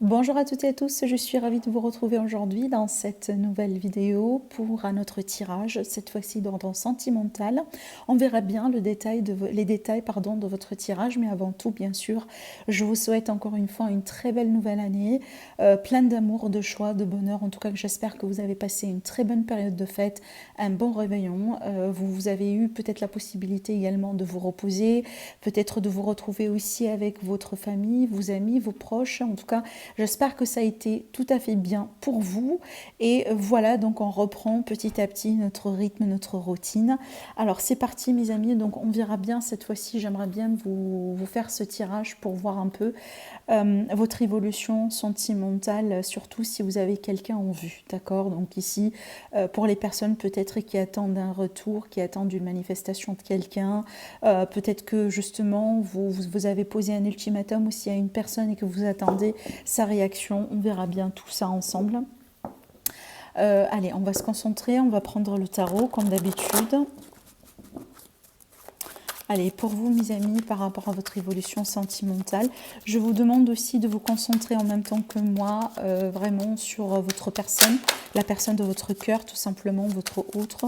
Bonjour à toutes et à tous, je suis ravie de vous retrouver aujourd'hui dans cette nouvelle vidéo pour un autre tirage, cette fois-ci d'ordre sentimental. On verra bien les détails de votre tirage, mais avant tout, bien sûr, je vous souhaite encore une fois une très belle nouvelle année, pleine d'amour, de joie, de bonheur. En tout cas, j'espère que vous avez passé une très bonne période de fête, un bon réveillon. Vous avez eu peut-être la possibilité également de vous reposer, peut-être de vous retrouver aussi avec votre famille, vos amis, vos proches. En tout cas, j'espère que ça a été tout à fait bien pour vous. Et voilà, donc on reprend petit à petit notre rythme, notre routine. Alors c'est parti mes amis, donc on verra bien cette fois-ci, j'aimerais bien vous faire ce tirage pour voir un peu votre évolution sentimentale, surtout si vous avez quelqu'un en vue, d'accord? Donc ici, pour les personnes peut-être qui attendent un retour, qui attendent une manifestation de quelqu'un, peut-être que justement vous avez posé un ultimatum aussi à une personne et que vous attendez sa réaction, on verra bien tout ça ensemble. Allez, on va se concentrer, on va prendre le tarot comme d'habitude. Allez, pour vous, mes amis, par rapport à votre évolution sentimentale, je vous demande aussi de vous concentrer en même temps que moi, vraiment sur votre personne, la personne de votre cœur, tout simplement, votre autre.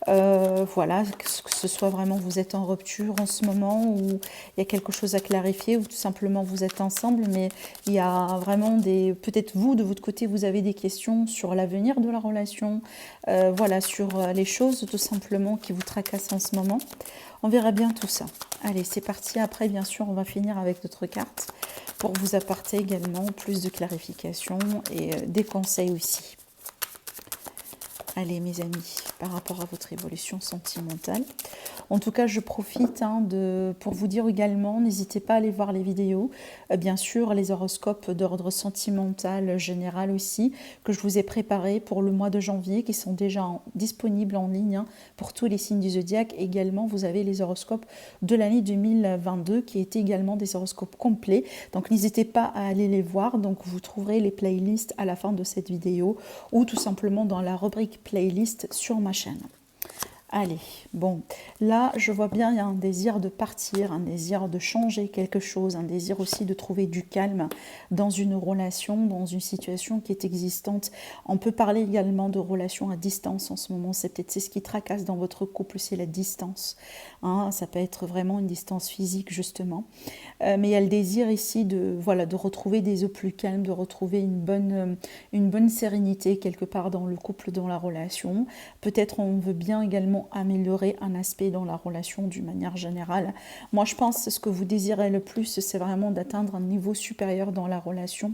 Voilà, que ce soit vraiment vous êtes en rupture en ce moment ou il y a quelque chose à clarifier ou tout simplement vous êtes ensemble, mais il y a vraiment peut-être vous de votre côté vous avez des questions sur l'avenir de la relation, voilà, sur les choses tout simplement qui vous tracassent en ce moment. On verra bien tout ça. Allez, c'est parti. Après, bien sûr, on va finir avec d'autres cartes pour vous apporter également plus de clarification et des conseils aussi. Allez mes amis, par rapport à votre évolution sentimentale. En tout cas, je profite pour vous dire également, n'hésitez pas à aller voir les vidéos. Bien sûr, les horoscopes d'ordre sentimental général aussi, que je vous ai préparés pour le mois de janvier, qui sont déjà disponibles en ligne pour tous les signes du zodiaque. Également, vous avez les horoscopes de l'année 2022, qui étaient également des horoscopes complets. Donc, n'hésitez pas à aller les voir. Donc, vous trouverez les playlists à la fin de cette vidéo ou tout simplement dans la rubrique playlist sur ma chaîne. Allez, bon, là, je vois bien, il y a un désir de partir, un désir de changer quelque chose, un désir aussi de trouver du calme dans une relation, dans une situation qui est existante. On peut parler également de relations à distance en ce moment, c'est ce qui tracasse dans votre couple, c'est la distance. Ça peut être vraiment une distance physique, justement. Mais il y a le désir ici de retrouver des eaux plus calmes, de retrouver une bonne sérénité quelque part dans le couple, dans la relation. Peut-être on veut bien également améliorer un aspect dans la relation d'une manière générale. Moi, je pense que ce que vous désirez le plus, c'est vraiment d'atteindre un niveau supérieur dans la relation,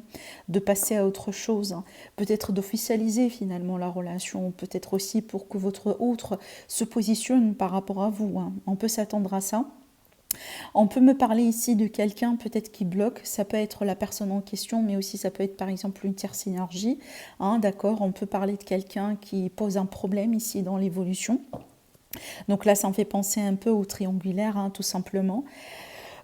de passer à autre chose, peut-être d'officialiser finalement la relation, peut-être aussi pour que votre autre se positionne par rapport à vous. On peut s'attendre à ça. On peut me parler ici de quelqu'un peut-être qui bloque, ça peut être la personne en question, mais aussi ça peut être par exemple une tierce énergie. D'accord, on peut parler de quelqu'un qui pose un problème ici dans l'évolution. Donc là, ça me fait penser un peu au triangulaire, tout simplement.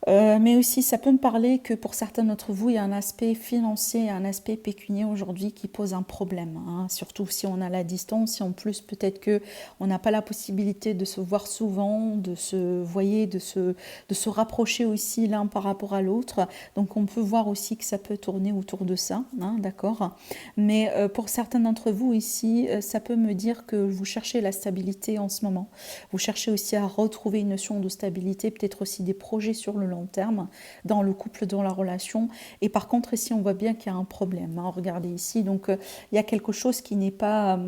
Mais aussi, ça peut me parler que pour certains d'entre vous, il y a un aspect financier, un aspect pécunier aujourd'hui qui pose un problème. Surtout si on a la distance, et en plus peut-être que on n'a pas la possibilité de se voir souvent, de se rapprocher aussi l'un par rapport à l'autre. Donc on peut voir aussi que ça peut tourner autour de ça, d'accord. Mais pour certains d'entre vous ici, ça peut me dire que vous cherchez la stabilité en ce moment. Vous cherchez aussi à retrouver une notion de stabilité, peut-être aussi des projets sur le long terme dans le couple, dans la relation. Et par contre ici on voit bien qu'il y a un problème. Regardez ici, donc il y a quelque chose qui n'est pas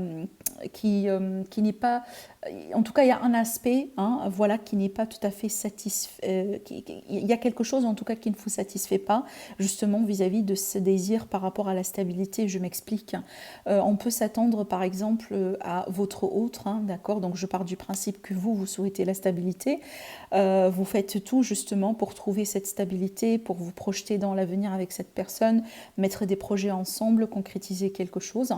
qui n'est pas, en tout cas il y a un aspect, voilà, qui n'est pas tout à fait satisfait. Il y a quelque chose en tout cas qui ne vous satisfait pas, justement vis-à-vis de ce désir par rapport à la stabilité. Je m'explique. On peut s'attendre par exemple à votre autre, d'accord. Donc je pars du principe que vous souhaitez la stabilité. Vous faites tout justement pour trouver cette stabilité, pour vous projeter dans l'avenir avec cette personne, mettre des projets ensemble, concrétiser quelque chose.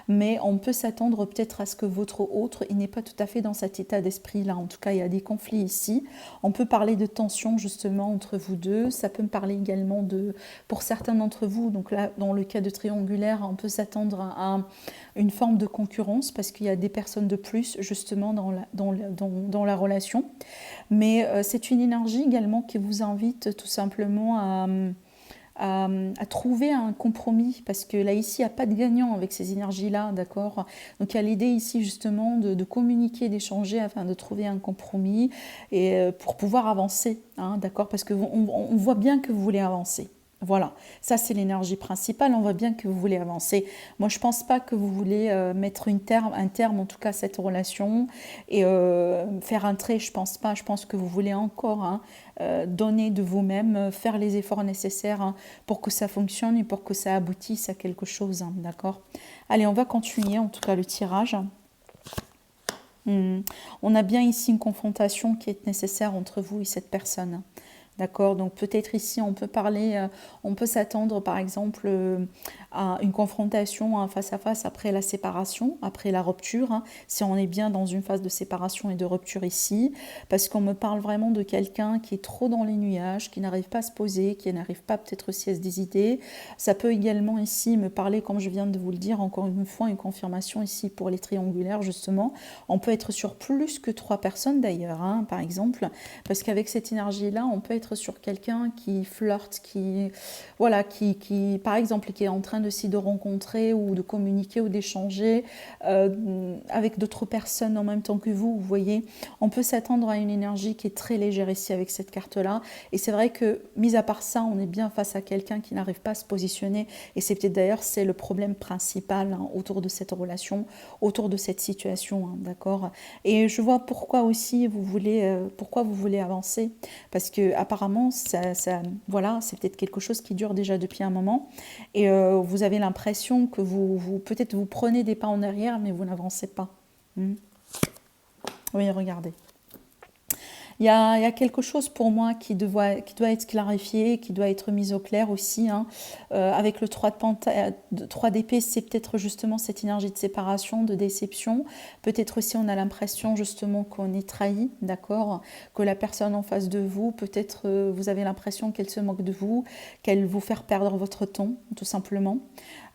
Mais on peut s'attendre peut-être à ce que votre autre, il n'est pas tout à fait dans cet état d'esprit-là. En tout cas, il y a des conflits ici. On peut parler de tension justement entre vous deux. Ça peut me parler également de, pour certains d'entre vous, donc là, dans le cas de triangulaire, on peut s'attendre à une forme de concurrence parce qu'il y a des personnes de plus justement dans la relation. Mais c'est une énergie également qui vous invite tout simplement à trouver un compromis, parce que là, ici, il n'y a pas de gagnant avec ces énergies-là, d'accord? Donc, il y a l'idée ici, justement, de communiquer, d'échanger afin de trouver un compromis et pour pouvoir avancer, hein, d'accord? Parce qu'on on voit bien que vous voulez avancer. Voilà, ça c'est l'énergie principale, on voit bien que vous voulez avancer. Moi je pense pas que vous voulez mettre un terme en tout cas à cette relation et faire un trait, je pense pas. Je pense que vous voulez encore hein, donner de vous-même, faire les efforts nécessaires hein, pour que ça fonctionne et pour que ça aboutisse à quelque chose, hein, d'accord? Allez, on va continuer en tout cas le tirage. On a bien ici une confrontation qui est nécessaire entre vous et cette personne. D'accord, donc peut-être ici on peut parler, on peut s'attendre par exemple à une confrontation hein, face à face après la séparation, après la rupture, hein, si on est bien dans une phase de séparation et de rupture ici, parce qu'on me parle vraiment de quelqu'un qui est trop dans les nuages, qui n'arrive pas à se poser, qui n'arrive pas peut-être aussi à se décider. Ça peut également ici me parler, comme je viens de vous le dire, encore une fois, une confirmation ici pour les triangulaires justement. On peut être sur plus que 3 personnes d'ailleurs, hein, par exemple, parce qu'avec cette énergie-là, on peut être sur quelqu'un qui flirte, qui, voilà, par exemple, qui est en train de rencontrer ou de communiquer ou d'échanger avec d'autres personnes en même temps que vous voyez. On peut s'attendre à une énergie qui est très légère ici avec cette carte-là. Et c'est vrai que, mis à part ça, on est bien face à quelqu'un qui n'arrive pas à se positionner. Et c'est peut-être d'ailleurs, c'est le problème principal hein, autour de cette relation, autour de cette situation, hein, d'accord? Et je vois pourquoi aussi pourquoi vous voulez avancer. Parce que apparemment, voilà, c'est peut-être quelque chose qui dure déjà depuis un moment. Et vous avez l'impression que peut-être vous prenez des pas en arrière, mais vous n'avancez pas. Oui, regardez. Il y a quelque chose pour moi qui doit être clarifié, qui doit être mis au clair aussi. Hein. Avec le 3 d'épée, c'est peut-être justement cette énergie de séparation, de déception. Peut-être aussi on a l'impression justement qu'on est trahi, d'accord? Que la personne en face de vous, peut-être vous avez l'impression qu'elle se moque de vous, qu'elle vous fait perdre votre temps, tout simplement.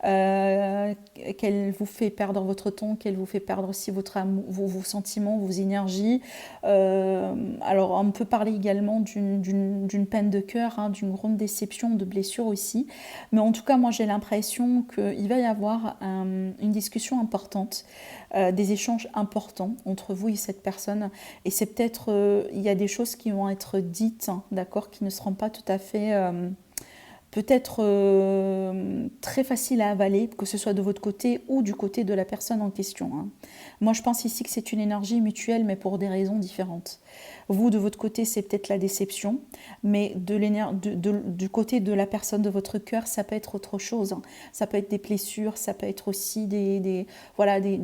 Qu'elle vous fait perdre votre temps, qu'elle vous fait perdre aussi vos sentiments, vos énergies. Alors on peut parler également d'une peine de cœur, hein, d'une grande déception, de blessure aussi. Mais en tout cas, moi j'ai l'impression qu'il va y avoir une discussion importante, des échanges importants entre vous et cette personne. Et c'est peut-être, il y a des choses qui vont être dites, hein, d'accord, qui ne seront pas tout à fait... peut-être très facile à avaler, que ce soit de votre côté ou du côté de la personne en question. Hein. Moi, je pense ici que c'est une énergie mutuelle, mais pour des raisons différentes. Vous, de votre côté, c'est peut-être la déception, mais du côté de la personne de votre cœur, ça peut être autre chose. Hein. Ça peut être des blessures, ça peut être aussi des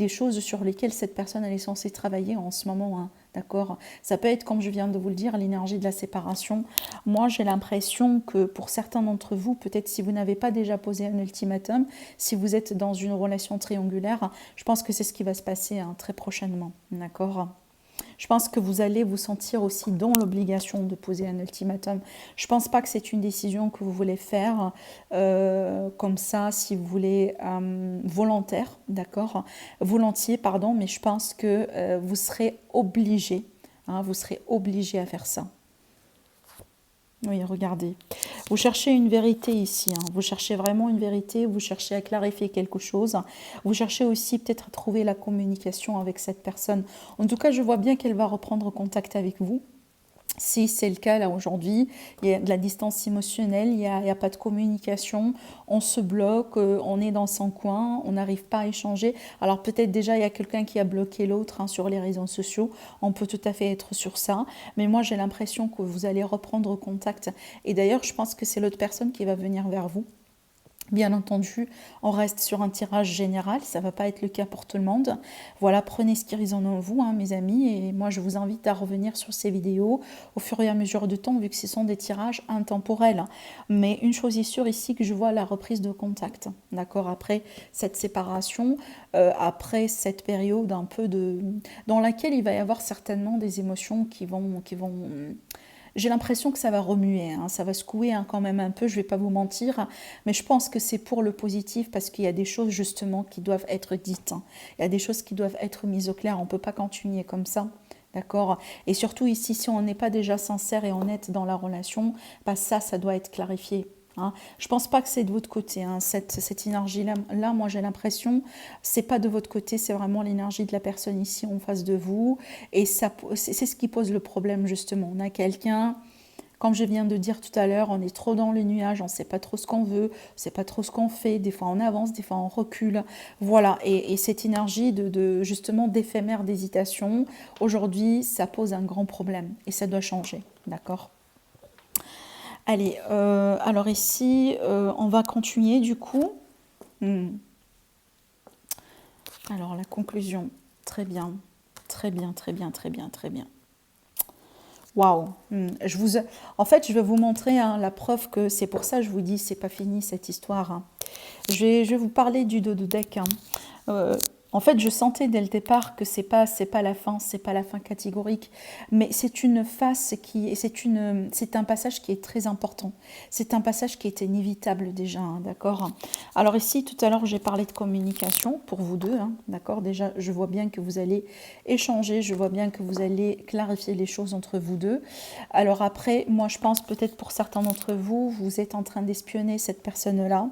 choses sur lesquelles cette personne elle est censée travailler en ce moment. Hein. D'accord? Ça peut être, comme je viens de vous le dire, l'énergie de la séparation. Moi, j'ai l'impression que pour certains d'entre vous, peut-être si vous n'avez pas déjà posé un ultimatum, si vous êtes dans une relation triangulaire, je pense que c'est ce qui va se passer hein, très prochainement. D'accord? Je pense que vous allez vous sentir aussi dans l'obligation de poser un ultimatum. Je ne pense pas que c'est une décision que vous voulez faire comme ça, si vous voulez, volontaire, d'accord, volontiers, pardon, mais je pense que vous serez obligé, hein, vous serez obligé à faire ça. Oui, regardez. Vous cherchez une vérité ici. Hein. Vous cherchez vraiment une vérité. Vous cherchez à clarifier quelque chose. Vous cherchez aussi peut-être à trouver la communication avec cette personne. En tout cas, je vois bien qu'elle va reprendre contact avec vous. Si c'est le cas là aujourd'hui, il y a de la distance émotionnelle, il n'y a pas de communication, on se bloque, on est dans son coin, on n'arrive pas à échanger. Alors peut-être déjà il y a quelqu'un qui a bloqué l'autre hein, sur les réseaux sociaux, on peut tout à fait être sur ça, mais moi j'ai l'impression que vous allez reprendre contact. Et d'ailleurs je pense que c'est l'autre personne qui va venir vers vous. Bien entendu, on reste sur un tirage général, ça ne va pas être le cas pour tout le monde. Voilà, prenez ce qui résonne en vous, hein, mes amis, et moi je vous invite à revenir sur ces vidéos au fur et à mesure du temps, vu que ce sont des tirages intemporels. Mais une chose est sûre ici, que je vois la reprise de contact, d'accord, après cette séparation, après cette période un peu dans laquelle il va y avoir certainement des émotions qui vont j'ai l'impression que ça va remuer, hein, ça va secouer hein, quand même un peu, je ne vais pas vous mentir, mais je pense que c'est pour le positif parce qu'il y a des choses justement qui doivent être dites. Hein. Il y a des choses qui doivent être mises au clair, on ne peut pas continuer comme ça. D'accord? Et surtout ici, si on n'est pas déjà sincère et honnête dans la relation, bah ça doit être clarifié. Hein. Je pense pas que c'est de votre côté, hein. Cette énergie-là, moi j'ai l'impression, c'est pas de votre côté, c'est vraiment l'énergie de la personne ici en face de vous. Et ça, c'est ce qui pose le problème justement. On a quelqu'un, comme je viens de dire tout à l'heure, on est trop dans le nuage, on ne sait pas trop ce qu'on veut, on ne sait pas trop ce qu'on fait, des fois on avance, des fois on recule. Voilà, et cette énergie justement d'éphémère d'hésitation, aujourd'hui, ça pose un grand problème et ça doit changer, d'accord? Allez, alors ici, on va continuer du coup. Hmm. Alors la conclusion, très bien, très bien, très bien, très bien, très bien. Waouh! En fait, je vais vous montrer hein, la preuve que c'est pour ça que je vous dis c'est pas fini cette histoire. Hein. Je vais vous parler du dos de deck. Hein. Euh, En fait, je sentais dès le départ que c'est pas la fin, c'est pas la fin catégorique, mais c'est une phase c'est un passage qui est très important. C'est un passage qui est inévitable déjà, hein, d'accord. Alors ici, tout à l'heure, j'ai parlé de communication pour vous deux, hein, d'accord. Déjà, je vois bien que vous allez échanger, je vois bien que vous allez clarifier les choses entre vous deux. Alors après, moi, je pense peut-être pour certains d'entre vous, vous êtes en train d'espionner cette personne-là,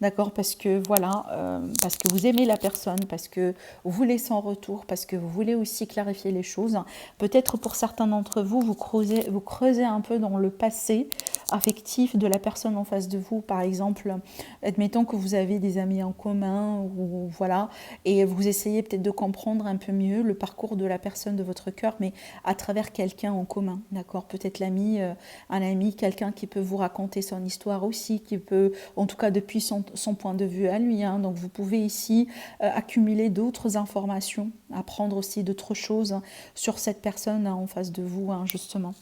d'accord, parce que voilà, parce que vous aimez la personne, parce que vous voulez son retour, parce que vous voulez aussi clarifier les choses. Peut-être pour certains d'entre vous, vous creusez un peu dans le passé affectif de la personne en face de vous. Par exemple, admettons que vous avez des amis en commun, ou voilà, et vous essayez peut-être de comprendre un peu mieux le parcours de la personne de votre cœur, mais à travers quelqu'un en commun, d'accord? Peut-être l'ami, un ami, quelqu'un qui peut vous raconter son histoire aussi, qui peut, en tout cas depuis son point de vue à lui. Hein. Donc vous pouvez ici accumuler d'autres informations, apprendre aussi d'autres choses hein, sur cette personne hein, en face de vous, hein, justement.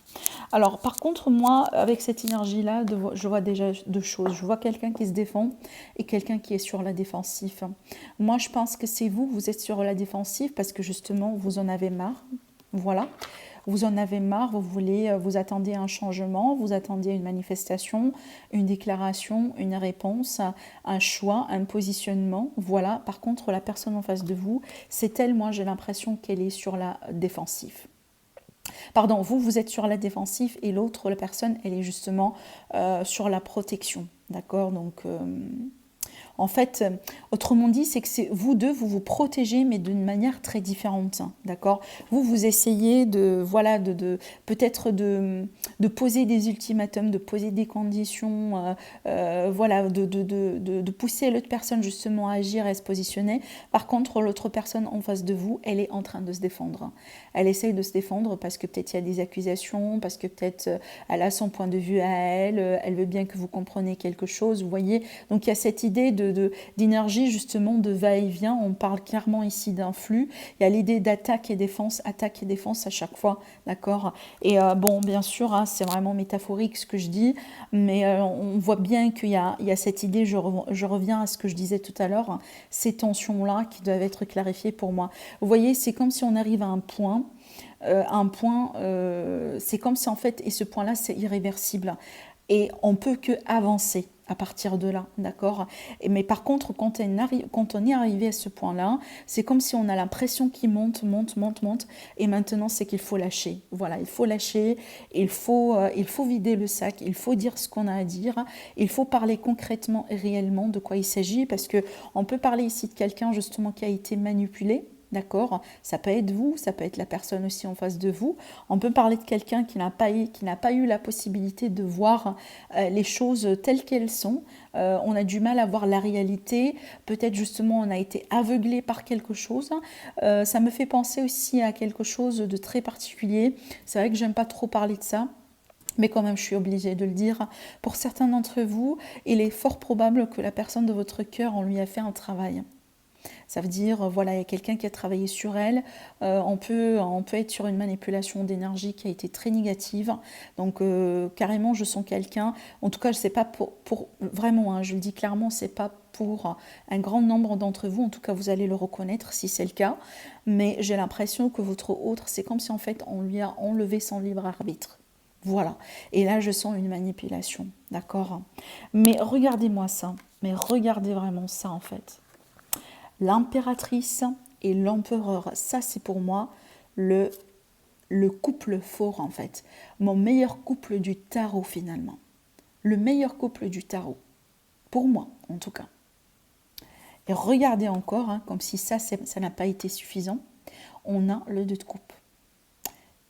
Alors par contre, moi, avec cette énergie-là, je vois déjà deux choses. Je vois quelqu'un qui se défend et quelqu'un qui est sur la défensive. Moi, je pense que c'est vous, vous êtes sur la défensive parce que justement, vous en avez marre. Voilà. Vous en avez marre, vous voulez, vous attendez un changement, vous attendez une manifestation, une déclaration, une réponse, un choix, un positionnement. Voilà. Par contre, la personne en face de vous, c'est elle, moi, j'ai l'impression qu'elle est sur la défensive. Pardon, vous, vous êtes sur la défensive et l'autre, la personne, elle est justement sur la protection. D'accord? Donc, en fait, autrement dit, c'est que vous deux, vous vous protégez, mais d'une manière très différente, hein, d'accord? Vous essayez voilà, peut-être de poser des ultimatums, de poser des conditions, voilà, de pousser l'autre personne justement à agir et à se positionner. Par contre, l'autre personne en face de vous, elle est en train de se défendre. Elle essaye de se défendre parce que peut-être il y a des accusations, parce que peut-être elle a son point de vue à elle, elle veut bien que vous compreniez quelque chose, vous voyez? Donc il y a cette idée d'énergie justement de va-et-vient, on parle clairement ici d'un flux, il y a l'idée d'attaque et défense à chaque fois, d'accord? Et bon, bien sûr, hein, c'est vraiment métaphorique ce que je dis, mais on voit bien qu'il y a cette idée, je reviens à ce que je disais tout à l'heure, hein, ces tensions-là qui doivent être clarifiées pour moi. Vous voyez, c'est comme si on arrive à un point, c'est comme si en fait, et ce point-là, c'est irréversible. Et on peut que avancer à partir de là, d'accord? Mais par contre, quand on est arrivé à ce point-là, c'est comme si on a l'impression qu'il monte, et maintenant c'est qu'il faut lâcher. Voilà, il faut lâcher, il faut vider le sac, il faut dire ce qu'on a à dire, il faut parler concrètement et réellement de quoi il s'agit, parce que on peut parler ici de quelqu'un justement qui a été manipulé. D'accord? Ça peut être vous, ça peut être la personne aussi en face de vous. On peut parler de quelqu'un qui n'a pas eu la possibilité de voir les choses telles qu'elles sont. On a du mal à voir la réalité. Peut-être justement on a été aveuglé par quelque chose. Ça me fait penser aussi à quelque chose de très particulier. C'est vrai que j'aime pas trop parler de ça. Mais quand même, je suis obligée de le dire. Pour certains d'entre vous, il est fort probable que la personne de votre cœur, on lui a fait un travail. Ça veut dire, voilà, il y a quelqu'un qui a travaillé sur elle. On peut être sur une manipulation d'énergie qui a été très négative. Donc, carrément, je sens quelqu'un. En tout cas, je sais pas pour vraiment, hein, je le dis clairement, c'est pas pour un grand nombre d'entre vous. En tout cas, vous allez le reconnaître si c'est le cas. Mais j'ai l'impression que votre autre, c'est comme si en fait, on lui a enlevé son libre arbitre. Voilà. Et là, je sens une manipulation. D'accord? Mais regardez-moi ça. Mais regardez vraiment ça, en fait. L'impératrice et l'empereur, ça c'est pour moi le couple fort en fait. Mon meilleur couple du tarot finalement. le meilleur couple du tarot. Pour moi, en tout cas. Et regardez encore, hein, comme si ça n'a pas été suffisant, on a le 2 de coupe.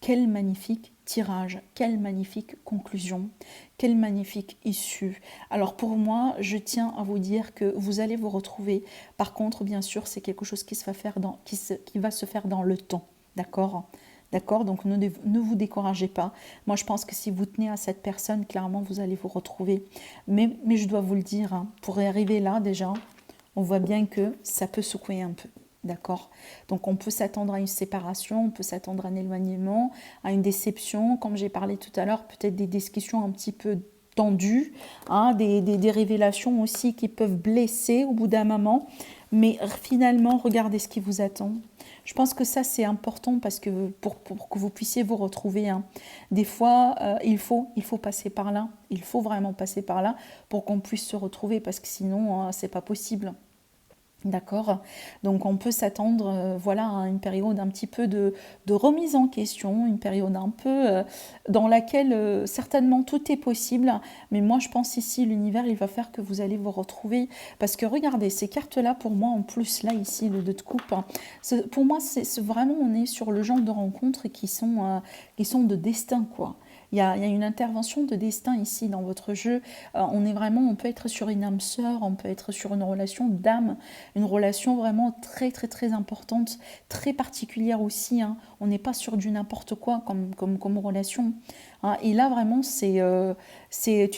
Quel magnifique tirage, quelle magnifique conclusion, quelle magnifique issue. Alors pour moi, je tiens à vous dire que vous allez vous retrouver. Par contre, bien sûr, c'est quelque chose qui va se faire dans le temps. D'accord ? D'accord ? Donc ne vous découragez pas. Moi, je pense que si vous tenez à cette personne, clairement, vous allez vous retrouver. Mais je dois vous le dire, hein, pour y arriver là, déjà, on voit bien que ça peut secouer un peu. D'accord ? Donc on peut s'attendre à une séparation, on peut s'attendre à un éloignement, à une déception, comme j'ai parlé tout à l'heure, peut-être des discussions un petit peu tendues, hein, des révélations aussi qui peuvent blesser au bout d'un moment. Mais finalement, regardez ce qui vous attend. Je pense que ça, c'est important parce que pour que vous puissiez vous retrouver, hein. Des fois, il faut passer par là. Il faut vraiment passer par là pour qu'on puisse se retrouver parce que sinon, c'est pas possible. D'accord ? Donc on peut s'attendre voilà, à une période un petit peu de remise en question, une période un peu dans laquelle certainement tout est possible. Mais moi je pense ici l'univers il va faire que vous allez vous retrouver. Parce que regardez, ces cartes-là pour moi en plus, là ici le 2 de coupe, hein, pour moi c'est vraiment on est sur le genre de rencontres qui sont de destin quoi. Il y a une intervention de destin ici dans votre jeu. On peut être sur une âme sœur, on peut être sur une relation d'âme, une relation vraiment très très très importante, très particulière aussi. Hein. On n'est pas sur du n'importe quoi comme relation. Hein. Et là vraiment tu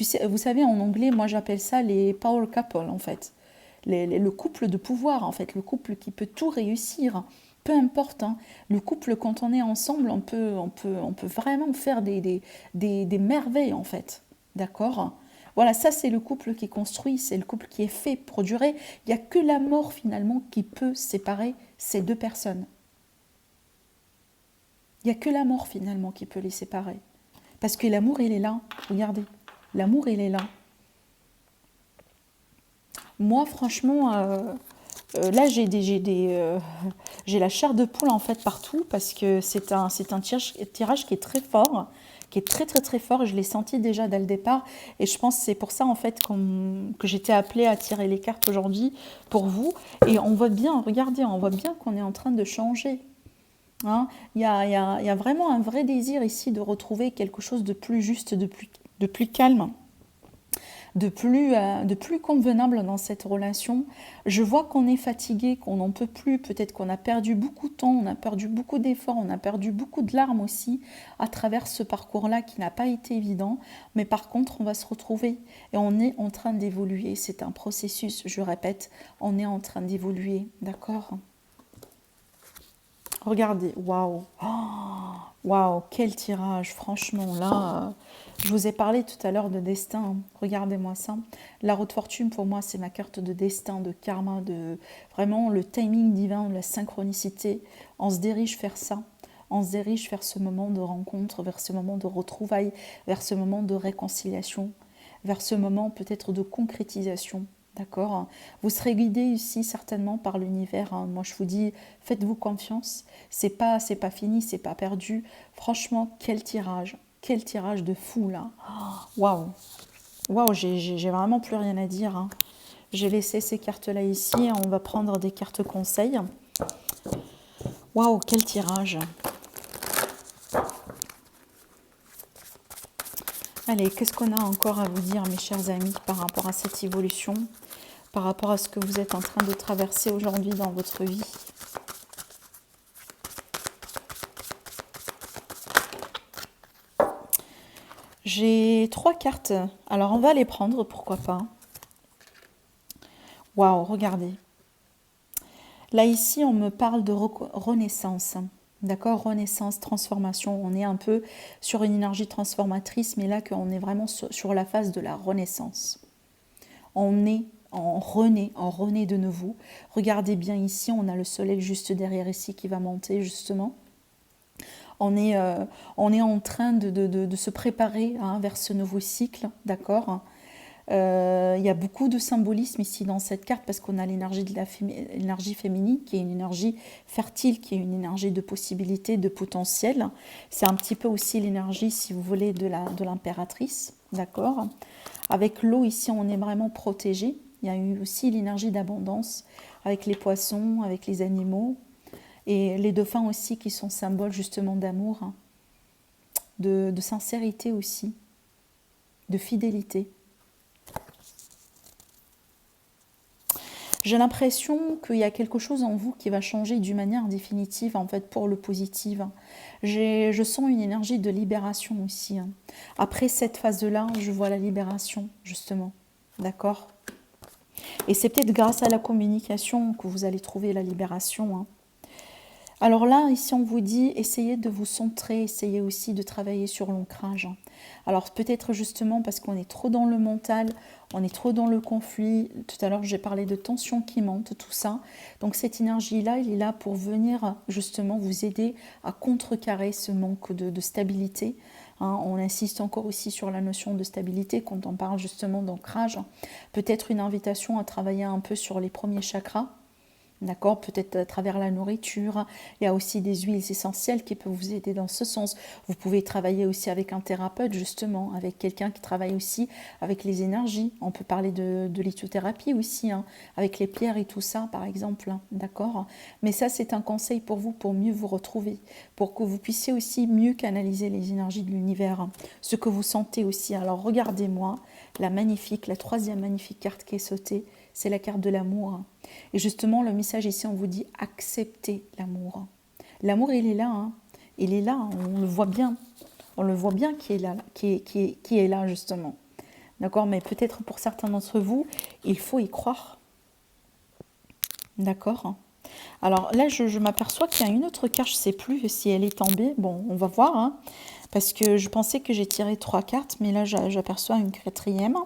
sais, vous savez en anglais, moi j'appelle ça les power couple en fait. Le couple de pouvoir en fait, le couple qui peut tout réussir. Peu importe, hein. Le couple, quand on est ensemble, on peut vraiment faire des merveilles, en fait. D'accord ? Voilà, ça, c'est le couple qui est construit, c'est le couple qui est fait pour durer. Il n'y a que la mort, finalement, qui peut séparer ces 2 personnes. Il n'y a que la mort, finalement, qui peut les séparer. Parce que l'amour, il est là. Regardez, l'amour, il est là. Moi, franchement... là, j'ai la chair de poule en fait partout parce que c'est un tirage qui est très fort, qui est très très très fort et je l'ai senti déjà dès le départ et je pense que c'est pour ça en fait que j'étais appelée à tirer les cartes aujourd'hui pour vous et on voit bien, regardez, on voit bien qu'on est en train de changer. Hein, il y a vraiment un vrai désir ici de retrouver quelque chose de plus juste, de plus calme. De plus convenable dans cette relation. Je vois qu'on est fatigué, qu'on n'en peut plus, peut-être qu'on a perdu beaucoup de temps, on a perdu beaucoup d'efforts, on a perdu beaucoup de larmes aussi à travers ce parcours-là qui n'a pas été évident, mais par contre on va se retrouver et on est en train d'évoluer, c'est un processus, je répète, on est en train d'évoluer, d'accord ? Regardez, waouh, waouh, quel tirage, franchement, là, je vous ai parlé tout à l'heure de destin, hein. Regardez-moi ça. La roue de fortune, pour moi, c'est ma carte de destin, de karma, de vraiment le timing divin, la synchronicité. On se dirige vers ça, on se dirige vers ce moment de rencontre, vers ce moment de retrouvailles, vers ce moment de réconciliation, vers ce moment peut-être de concrétisation. D'accord ? Vous serez guidé ici certainement par l'univers. Hein. Moi, je vous dis, faites-vous confiance. C'est pas fini, c'est pas perdu. Franchement, quel tirage de fou là. Waouh, waouh, j'ai vraiment plus rien à dire. Hein. J'ai laissé ces cartes-là ici. On va prendre des cartes conseils. Waouh, quel tirage. Allez, qu'est-ce qu'on a encore à vous dire, mes chers amis, par rapport à cette évolution, par rapport à ce que vous êtes en train de traverser aujourd'hui dans votre vie. J'ai 3 cartes. Alors, on va les prendre, pourquoi pas. Waouh, regardez. Là, ici, on me parle de renaissance. D'accord, renaissance, transformation. On est un peu sur une énergie transformatrice, mais là, on est vraiment sur la phase de la renaissance. On renaît de nouveau. Regardez bien ici, on a le soleil juste derrière ici qui va monter justement. On est en train de se préparer vers ce nouveau cycle, d'accord. Il y a beaucoup de symbolisme ici dans cette carte parce qu'on a l'énergie de l'énergie féminine qui est une énergie fertile, qui est une énergie de possibilité, de potentiel. C'est un petit peu aussi l'énergie, si vous voulez, de l'impératrice, d'accord? Avec l'eau, ici, on est vraiment protégé. Il y a eu aussi l'énergie d'abondance avec les poissons, avec les animaux. Et les dauphins aussi qui sont symboles justement d'amour, hein, de sincérité aussi, de fidélité. J'ai l'impression qu'il y a quelque chose en vous qui va changer d'une manière définitive, en fait, pour le positif. Je sens une énergie de libération aussi. Hein. Après cette phase-là, je vois la libération, justement. D'accord? Et c'est peut-être grâce à la communication que vous allez trouver la libération. Hein. Alors là, ici, on vous dit, essayez de vous centrer, essayez aussi de travailler sur l'ancrage. Alors peut-être justement parce qu'on est trop dans le mental, on est trop dans le conflit. Tout à l'heure, j'ai parlé de tension qui monte, tout ça. Donc cette énergie-là, elle est là pour venir justement vous aider à contrecarrer ce manque de stabilité. Hein, on insiste encore aussi sur la notion de stabilité quand on parle justement d'ancrage. Peut-être une invitation à travailler un peu sur les premiers chakras. D'accord, peut-être à travers la nourriture. Il y a aussi des huiles essentielles qui peuvent vous aider dans ce sens. Vous pouvez travailler aussi avec un thérapeute, justement, avec quelqu'un qui travaille aussi avec les énergies. On peut parler de lithothérapie aussi, hein, avec les pierres et tout ça, par exemple. Hein, d'accord. Mais ça, c'est un conseil pour vous, pour mieux vous retrouver, pour que vous puissiez aussi mieux canaliser les énergies de l'univers, hein, ce que vous sentez aussi. Alors, regardez-moi, la troisième magnifique carte qui est sautée, c'est la carte de l'amour. Et justement, le message ici, on vous dit acceptez l'amour. L'amour, il est là. Hein. Il est là, on le voit bien. On le voit bien qui est là, qui est là justement. D'accord? Mais peut-être pour certains d'entre vous, il faut y croire. D'accord? Alors là, je m'aperçois qu'il y a une autre carte, je ne sais plus si elle est tombée. Bon, on va voir. Hein. Parce que je pensais que j'ai tiré 3 cartes, mais là j'aperçois une 4e.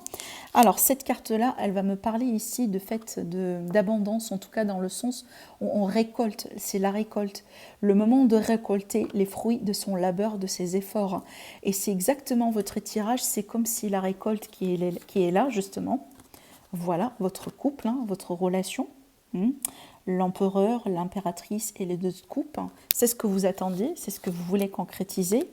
Alors cette carte-là, elle va me parler ici de fait d'abondance, en tout cas dans le sens où on récolte, c'est la récolte. Le moment de récolter les fruits de son labeur, de ses efforts. Et c'est exactement votre tirage, c'est comme si la récolte qui est là justement, voilà votre couple, hein, votre relation. L'empereur, l'impératrice et les 2 coupes, c'est ce que vous attendiez, c'est ce que vous voulez concrétiser.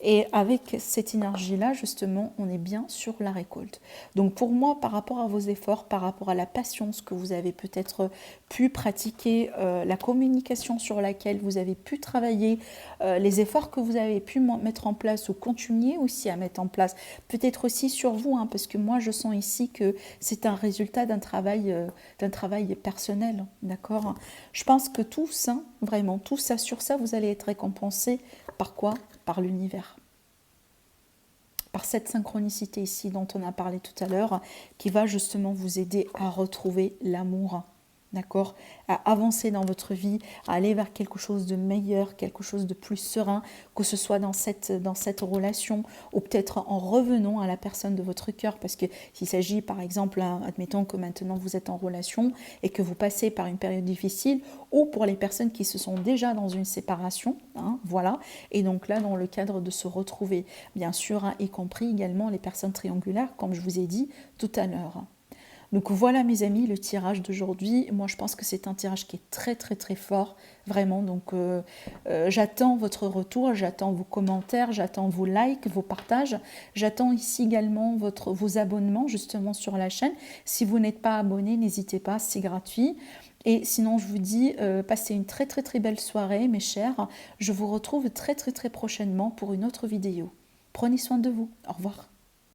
Et avec cette énergie-là, justement, on est bien sur la récolte. Donc pour moi, par rapport à vos efforts, par rapport à la patience que vous avez peut-être pu pratiquer, la communication sur laquelle vous avez pu travailler, les efforts que vous avez pu mettre en place ou continuer aussi à mettre en place, peut-être aussi sur vous, hein, parce que moi je sens ici que c'est un résultat d'un travail personnel, d'accord? Je pense que tout ça, vraiment, tout ça, sur ça, vous allez être récompensé par quoi? Par l'univers. Par cette synchronicité ici dont on a parlé tout à l'heure, qui va justement vous aider à retrouver l'amour, d'accord, à avancer dans votre vie, à aller vers quelque chose de meilleur, quelque chose de plus serein, que ce soit dans cette relation ou peut-être en revenant à la personne de votre cœur, parce que s'il s'agit par exemple, admettons que maintenant vous êtes en relation et que vous passez par une période difficile, ou pour les personnes qui se sont déjà dans une séparation, hein, voilà, et donc là dans le cadre de se retrouver, bien sûr, hein, y compris également les personnes triangulaires, comme je vous ai dit tout à l'heure. Donc voilà mes amis, le tirage d'aujourd'hui. Moi je pense que c'est un tirage qui est très très très fort, vraiment. Donc j'attends votre retour, j'attends vos commentaires, j'attends vos likes, vos partages. J'attends ici également vos abonnements justement sur la chaîne. Si vous n'êtes pas abonné, n'hésitez pas, c'est gratuit. Et sinon je vous dis, passez une très très très belle soirée mes chers. Je vous retrouve très très très prochainement pour une autre vidéo. Prenez soin de vous. Au revoir.